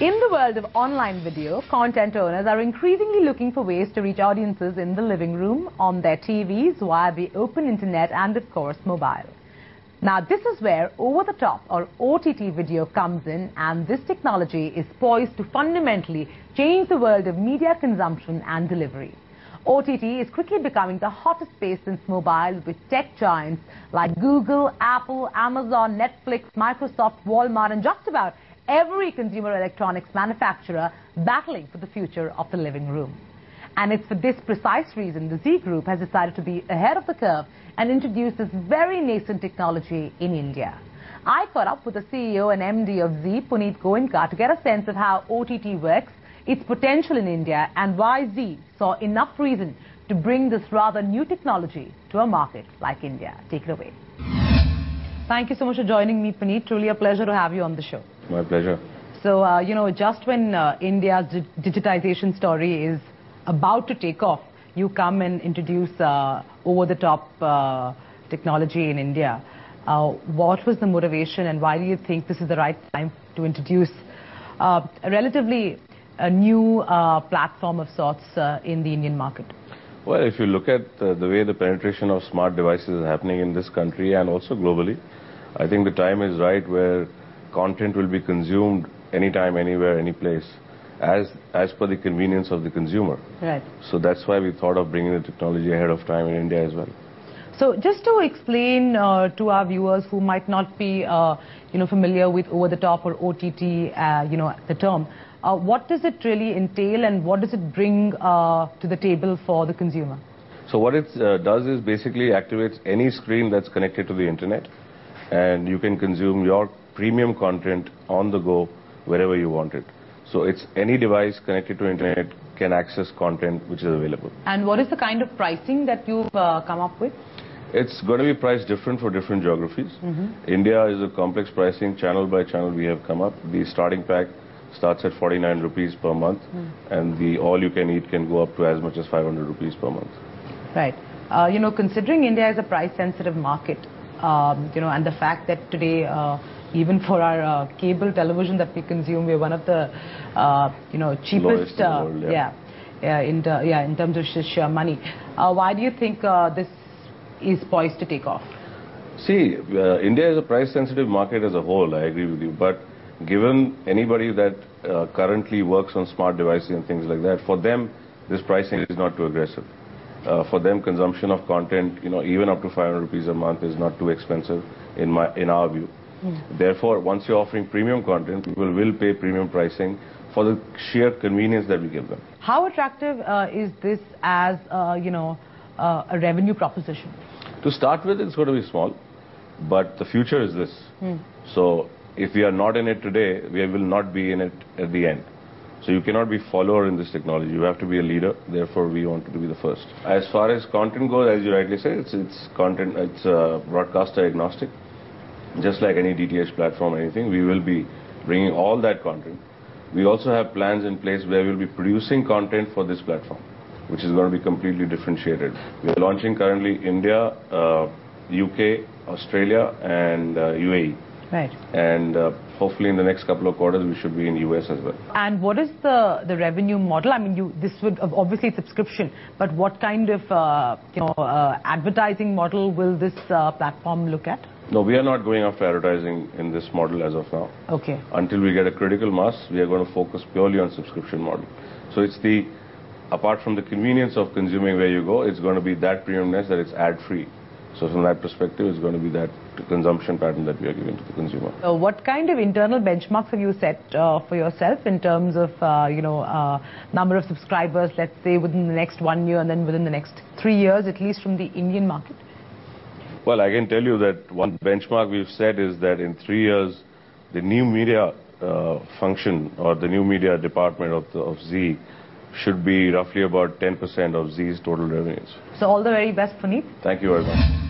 In the world of online video, content owners are increasingly looking for ways to reach audiences in the living room, on their TVs, via the open internet and, of course, mobile. Now, this is where over-the-top or OTT video comes in, and this technology is poised to fundamentally change the world of media consumption and delivery. OTT is quickly becoming the hottest space since mobile, with tech giants like Google, Apple, Amazon, Netflix, Microsoft, Walmart, and just about every consumer electronics manufacturer battling for the future of the living room. And it's for this precise reason the Z Group has decided to be ahead of the curve and introduce this very nascent technology in India. I caught up with the CEO and MD of Z, Puneet Goenka, to get a sense of how OTT works, its potential in India, and why Z saw enough reason to bring this rather new technology to a market like India. Take it away. Thank you so much for joining me, Puneet. Truly a pleasure to have you on the show. My pleasure. So, just when India's digitization story is about to take off, you come and introduce over-the-top technology in India. What was the motivation, and why do you think this is the right time to introduce a relatively new platform of sorts in the Indian market? Well, if you look at the way the penetration of smart devices is happening in this country and also globally, I think the time is right where content will be consumed anytime, anywhere, any place, as per the convenience of the consumer. Right. So that's why we thought of bringing the technology ahead of time in India as well. So just to explain to our viewers who might not be familiar with over-the-top or OTT, the term, what does it really entail, and what does it bring to the table for the consumer? So what it does is basically activates any screen that's connected to the internet, and you can consume your premium content on the go wherever you want it. So it's any device connected to internet can access content which is available. And what is the kind of pricing that you've come up with? It's going to be priced different for different geographies. India is a complex pricing, channel by channel we have come up. The starting pack starts at 49 rupees per month, and the all-you-can-eat can go up to as much as 500 rupees per month. Right. Considering India is a price-sensitive market, and the fact that today, even for our cable television that we consume, we're one of the, cheapest, in terms of sheer money. Why do you think this is poised to take off? See, India is a price-sensitive market as a whole, I agree with you, but given anybody that currently works on smart devices and things like that, for them, this pricing is not too aggressive. For them, consumption of content, even up to 500 rupees a month is not too expensive in our view. Therefore, once you're offering premium content, people will pay premium pricing for the sheer convenience that we give them. How attractive is this as, a revenue proposition? To start with, it's going to be small, but the future is this. So if we are not in it today, we will not be in it at the end. So you cannot be a follower in this technology. You have to be a leader. Therefore, we wanted to be the first. As far as content goes, as you rightly say, it's content. It's broadcaster agnostic. Just like any DTH platform or anything, we will be bringing all that content. We also have plans in place where we'll be producing content for this platform, which is going to be completely differentiated. We are launching currently India, UK, Australia, and UAE. Right. And hopefully in the next couple of quarters we should be in US as well. And what is the revenue model? I mean, this would obviously subscription, but what kind of advertising model will this platform look at? No, we are not going after advertising in this model as of now. Okay. Until we get a critical mass, we are going to focus purely on subscription model. So it's apart from the convenience of consuming where you go, it's going to be that premiumness that it's ad-free. So from that perspective, it's going to be that consumption pattern that we are giving to the consumer. So what kind of internal benchmarks have you set for yourself in terms of, number of subscribers, let's say within the next 1 year and then within the next 3 years, at least from the Indian market? Well, I can tell you that one benchmark we've set is that in 3 years, the new media function or the new media department of Z should be roughly about 10% of Z's total revenues. So all the very best, Puneet. Thank you very much.